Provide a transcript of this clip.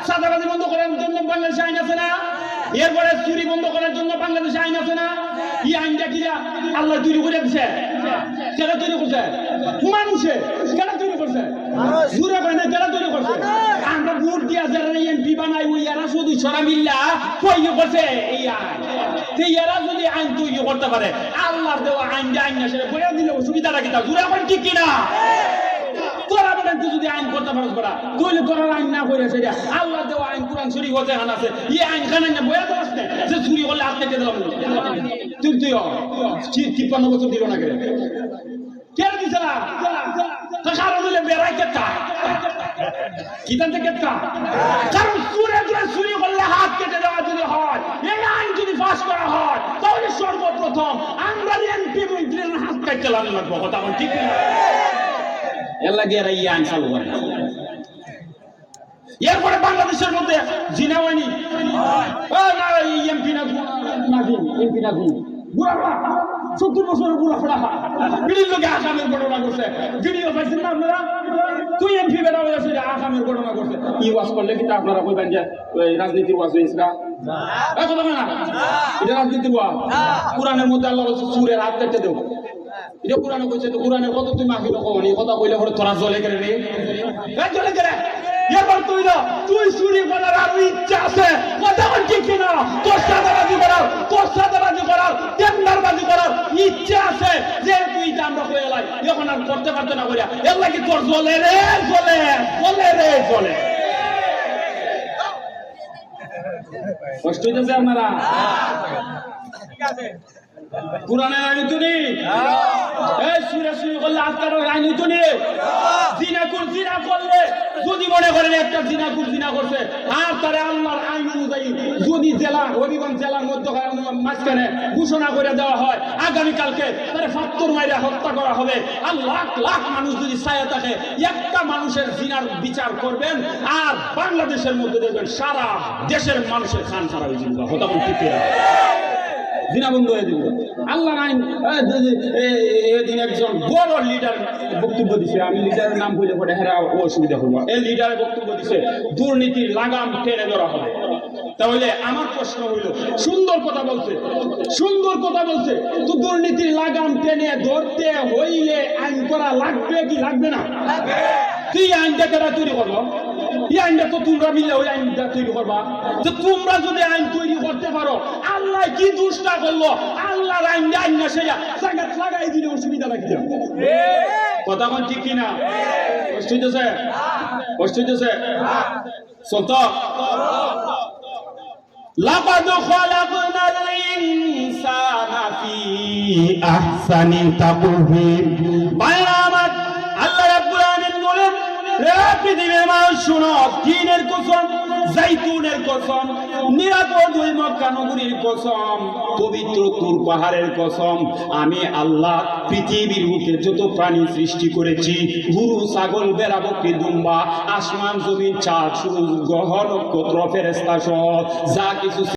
চাঁদাবাজি বন্ধ করার জন্য বাংলাদেশে আইন আছে না? এরপরে চুরি বন্ধ করার জন্য বাংলাদেশে আইন আছে না? এই আইনটা কি আল্লাহ তৈরি করে দিচ্ছে? কেন তৈরি করছে? মানুষে কেন তৈরি করছে? জুড়ে পায় না কেন তৈরি করছে? আমরা ভোট দিয়া যারা এমপি বানাই ওই এরা শুধু ছড়া মিল্লা তৈরি করছে এই আইন। এরা যদি আইন তৈরি করতে পারে আল্লাহর দেওয়া আইনটা আইন না সেটা বলে দিলে অসুবিধাটা কি? তা জুড়ে পান ঠিক কিনা? তোরা বলেন তুই যদি আইন করতে পারস করা তুই তোরা আইন না করে সেটা আল্লাহ দেওয়া আইন কোরআন শরীফ হতে হান আছে এই আইন খানে না বয়া দেওয়াস না যে চুরি করলে হাত কেটে দিলাম তুই 53 বছর দিল না কেন দিছে না? কারণ হলে বেড়াই কেটা কি জানতে কেটা কারণ চুরি করলে হাত কেটে দেওয়া যদি হয় এই আইন যদি পাস করা হয় তাহলে সর্বপ্রথম আমরা এমপি মন্ত্রীর হাত কাটতে লাগবো কথা বল ঠিক না? এরপরে বাংলাদেশের মধ্যে জিনা হয়নি এমপি না এমপি না 70 বছরের বুড়া ফোড়া বিড়ির লোকে আসামের ঘটনা করছে ভিডিও পাইছেন না আপনারা? তুই এমপি বেড়া হয়ে আসে আসামের ঘটনা করছে ই ওয়াজ করলে কিন্তু আপনারা কইবেন যে রাজনীতির ওয়াজ হয়েছে না? কথা না এটা রাজনীতির ওয়াজ। কোরআনের মধ্যে আল্লাহ বলছে চুরের হাত কেটে দেবো। এটা কোরআনে কইছে তো কোরআনের কত তুমি মাফি রাখো নি কথা কইলে পরে তোরা জ্বলে গেলে রে জ্বলে গেলে এবার তুই চুরি করার আর ইচ্ছা আছে কথা বল ঠিক কিনা? তোর সাদাবাজি করার টেন্ডারবাজি করার ইচ্ছা আছে যে তুই আমরা কই এলাই এখন আর করতে পারতে না কইরা এর লাগি তোর জ্বলে রে জ্বলে কষ্ট হইতেছে আপনারা? ঠিক আছে কোরআনের আইন তো নেই এই সুরে করলে আজকাল আইন তো নেই জিনা করলে যদি মনে করেন একটা জিনা করছে আর তারে আল্লাহর আইন অনুযায়ী যদি হবিগঞ্জ জেলার মধ্যে মাঝখানে ঘোষণা করে দেওয়া হয় আগামীকালকে তারে ফাত্তর মাইরা হত্যা করা হবে আর লাখ মানুষ যদি ছায়া থাকে একটা মানুষের জিনার বিচার করবেন আর বাংলাদেশের মধ্যে দেখবেন সারা দেশের মানুষের খান খারাপ হয়ে যাবে হত্যা ঠিক জিনা বন্ধ হয়ে দিব। আল্লাহ আইন এদিন একজন বড় লিডার বক্তব্য দিছে আমি লিডারের নাম বলে পরে হেরা অসুবিধা হবো এই লিডারের বক্তব্য দিছে দুর্নীতির লাগাম টেনে ধরা হবে। তাহলে আমার প্রশ্ন হইল সুন্দর কথা বলছে তো দুর্নীতির লাগাম টেনে ধরতে হইলে আইন করা লাগবে কি লাগবে না? তুই আইনটা কেনা তৈরি করবো এই আইনটা তো তোমরা মিলে ওই আইনটা তৈরি করবা যে তোমরা যদি আইন তৈরি করতে পারো আল্লাহ কি দুষ্টা করলো আল্লাহর আইন না সেটা জায়গা লাগাই দিলে অসুবিধা লাগবে কথা বল ঠিক কিনা? কষ্ট হইতেছে চলত লাকাদ খালাকনাল ইনসানা ফি আহসানি তাকওয়িম। বাইরামাত আল্লাহ রাব্বুল আলামিন বলেন হে পৃথিবীর মানুষ শুনো দ্বীনের কসম জাইতুনের কসম নিরাপদ ওই মক্কা নগরীর কসম পবিত্র তুর পাহাড়ের কসম আমি আল্লাহ পৃথিবীর বুকে যত প্রাণী সৃষ্টি করেছি গরু ছাগল ভেড়া বকরি দুম্বা আসমান জমিন চাঁদ সূর্য গ্রহ নক্ষত্র ফেরেশতা সহ যা কিছু